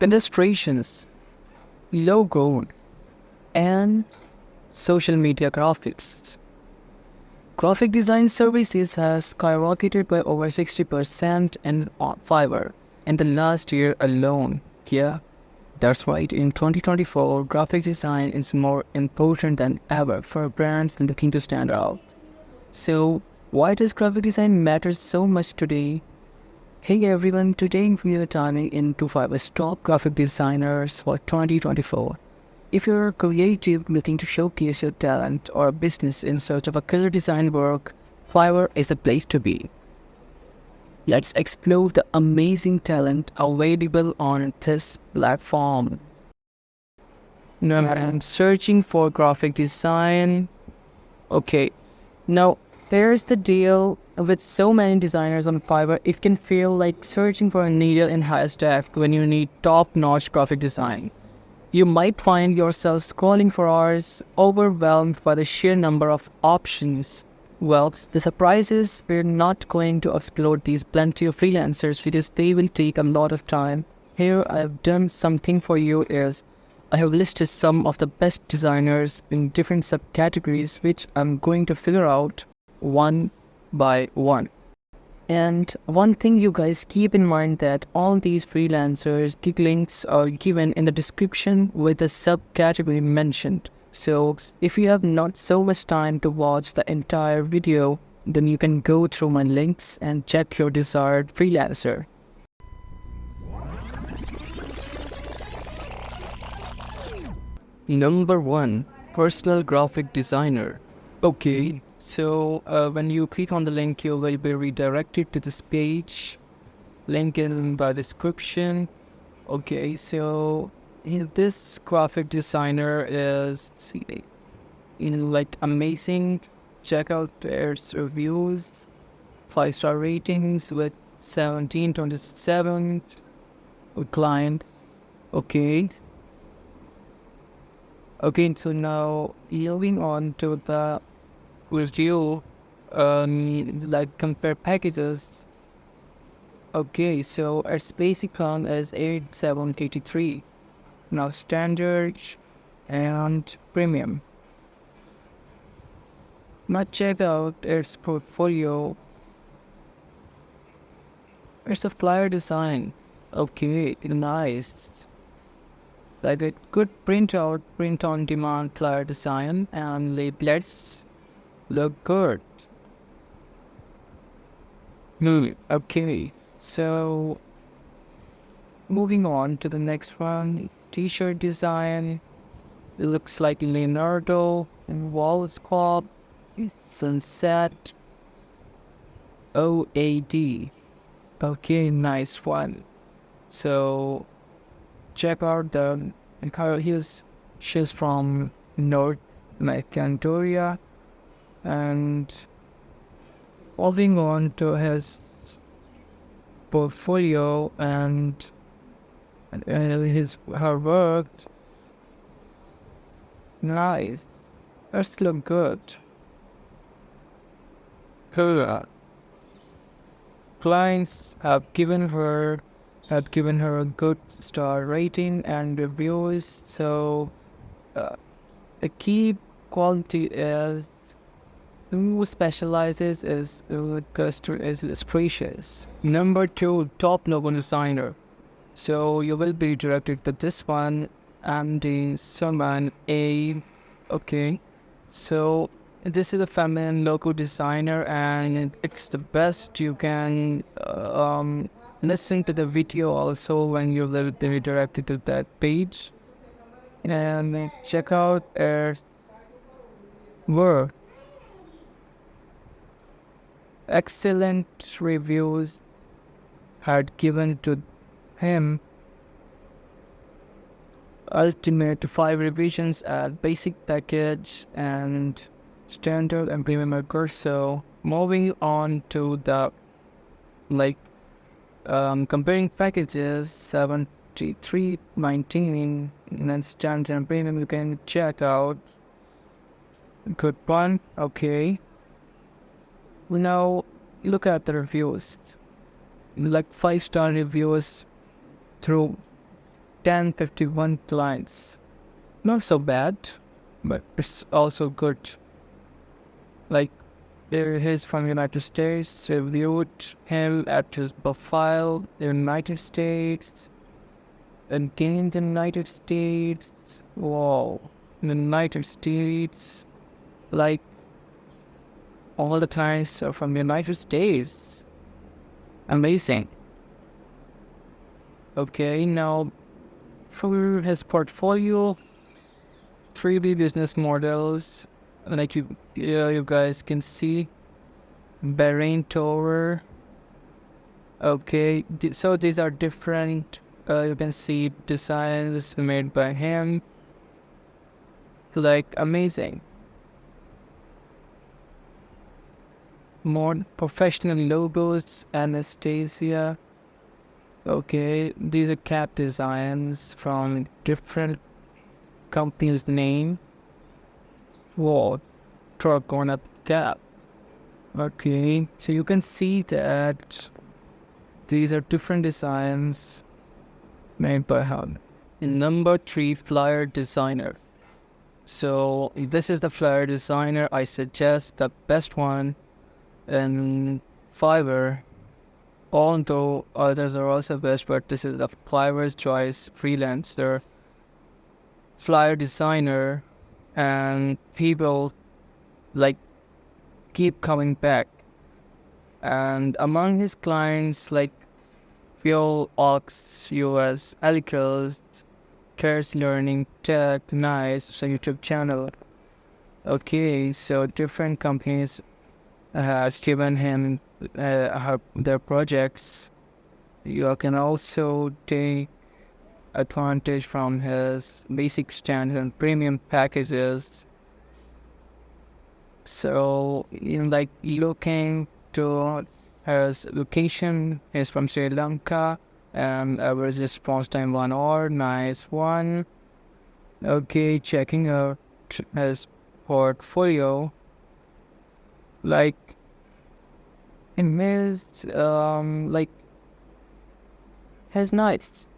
illustrations, logo, and social media graphics. Graphic design services has skyrocketed by over 60% on Fiverr in the last year alone. Yeah, that's right. In 2024, graphic design is more important than ever for brands looking to stand out. So, why does graphic design matter so much today? Hey everyone, today we are diving into Fiverr's top graphic designers for 2024. If you're creative looking to showcase your talent or a business in search of a killer design work, Fiverr is the place to be. Let's explore the amazing talent available on this platform. Now I'm searching for graphic design. Okay, now here's the deal with so many designers on Fiverr, it can feel like searching for a needle in haystack when you need top-notch graphic design. You might find yourself scrolling for hours, overwhelmed by the sheer number of options. Well, the surprise is we're not going to explore these plenty of freelancers because they will take a lot of time. Here I've done something for you is I have listed some of the best designers in different subcategories which I'm going to figure out one by one. And one thing you guys keep in mind that all these freelancers gig links are given in the description with the subcategory mentioned. So if you have not so much time to watch the entire video, then you can go through my links and check your desired freelancer. Number 1. Personal graphic designer. Okay, so when you click on the link, you will be redirected to this page. Link in the description. Okay, so this graphic designer is like amazing. Check out their reviews, 5-star ratings with 1727 clients. Okay. Okay, so now moving on to the review, like compare packages. Okay, so its basic plan is 8783. Now standard and premium. Now check out its portfolio. It's a flyer design. Okay, nice. Like a good print on demand flyer design and leaflets look good. Okay, so moving on to the next one, t-shirt design. It looks like Leonardo and wall sculpt, sunset, OAD. Okay, nice one. So check out the Carol. She's from North Macedonia, and moving on to his portfolio and her work. Nice. Let's look good. Her clients have given her a good star rating and reviews. So the key quality is who specializes is customer is illustrations. Number 2, top logo designer. So you will be directed to this one, Andy Suman A. Okay, so this is a feminine logo designer, and it's the best. You can listen to the video also when you will be redirected to that page, and check out its work. Excellent reviews had given to him. Ultimate 5 revisions at basic package and standard and premium record. So moving on to the comparing packages, 7319 and then standard and premium, you can check out. Good one. Okay, now look at the reviews, like 5-star reviews through 1051 clients. Not so bad, but it's also good. Like, he's from United States, reviewed him at his profile, United States, again in the United States. Wow, in the United States, like, all the clients are from the United States. Amazing. Okay, now for his portfolio, 3D business models, like you guys can see, Bahrain Tower. Okay, so these are different. You can see designs made by him. Like, amazing. More professional logos, Anastasia. Okay, these are cap designs from different companies' name. Whoa, truck on a cap. Okay, so you can see that these are different designs made by him. Number 3, flyer designer. So this is the flyer designer. I suggest the best one in Fiverr. Although others are also best, but this is the Fiverr's choice freelancer flyer designer, and people like keep coming back. And among his clients, like Fuel Ox US, Alicals, Cares Learning, Tech, Nice, so YouTube channel. Okay, so different companies has given him their projects. You can also take advantage from his basic standard and premium packages. So, like looking to his location, he's from Sri Lanka, and average response time 1 hour, nice one. Okay, checking out his portfolio, like in his like his nights.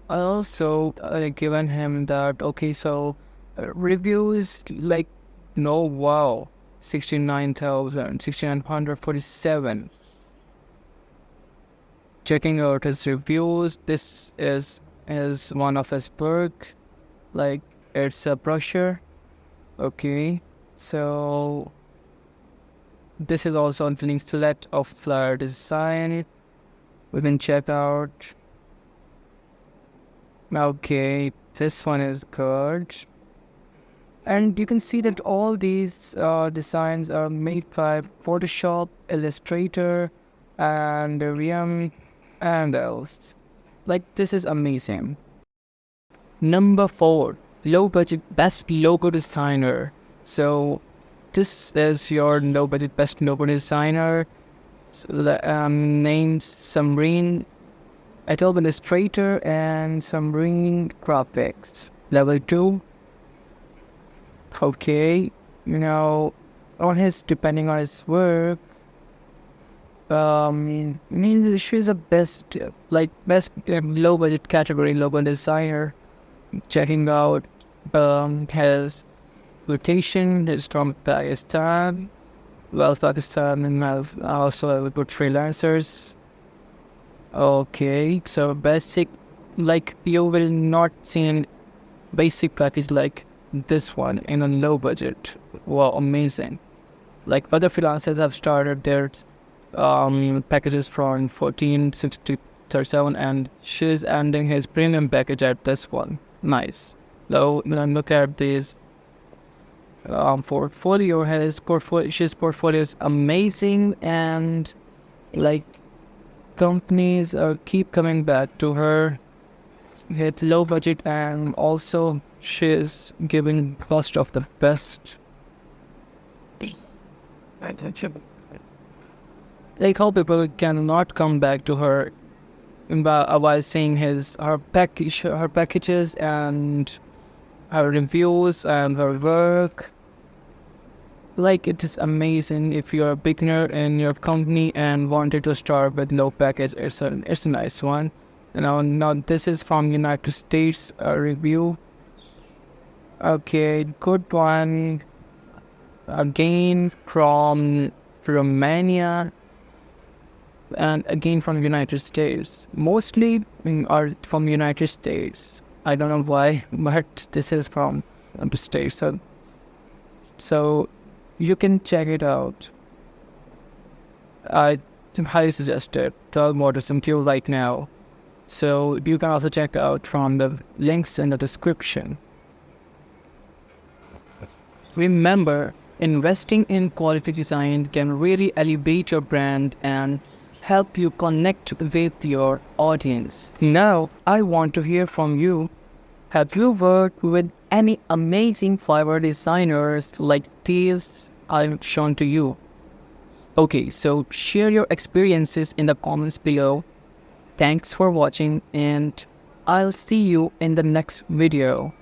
I also given him that. Okay, so reviews, like, no, wow, 69,947. Checking out his reviews, this is one of his work, like it's a brochure. Okay, so this is also a leaflet of flyer design. We can check out. Okay, this one is good. And you can see that all these designs are made by Photoshop, Illustrator, and Riam, and else. Like, this is amazing. Number 4, low budget best logo designer. So this is your low budget best logo designer. Named Samreen, Adobe Illustrator, and Samreen Graphics. Level 2. Okay, depending on his work, she's a best low budget category logo designer. Checking out his location is from Pakistan. Well, Pakistan, and also with freelancers. Okay, so basic, like you will not see a basic package like this one in a low budget. Wow, amazing. Like other freelancers have started their packages from 14,637, and she's ending his premium package at this one. Nice. Now look at this portfolio. His portfolio is amazing, and like companies keep coming back to her. It's low budget, and also she's giving cost of the best. Like how people cannot come back to her while seeing her packages and her reviews and her work. Like, it is amazing. If you're a beginner in your company and wanted to start with low package, it's a nice one. Now this is from United States review. Okay, good one. Again from Romania, and again from United States. Mostly are from United States. I don't know why, but this is from the States. So you can check it out. I highly suggest it. 12 models in queue right now. So you can also check out from the links in the description. Remember, investing in quality design can really elevate your brand and help you connect with your audience. Now, I want to hear from you. Have you worked with any amazing Fiverr designers like these I've shown to you? Okay, so share your experiences in the comments below. Thanks for watching, and I'll see you in the next video.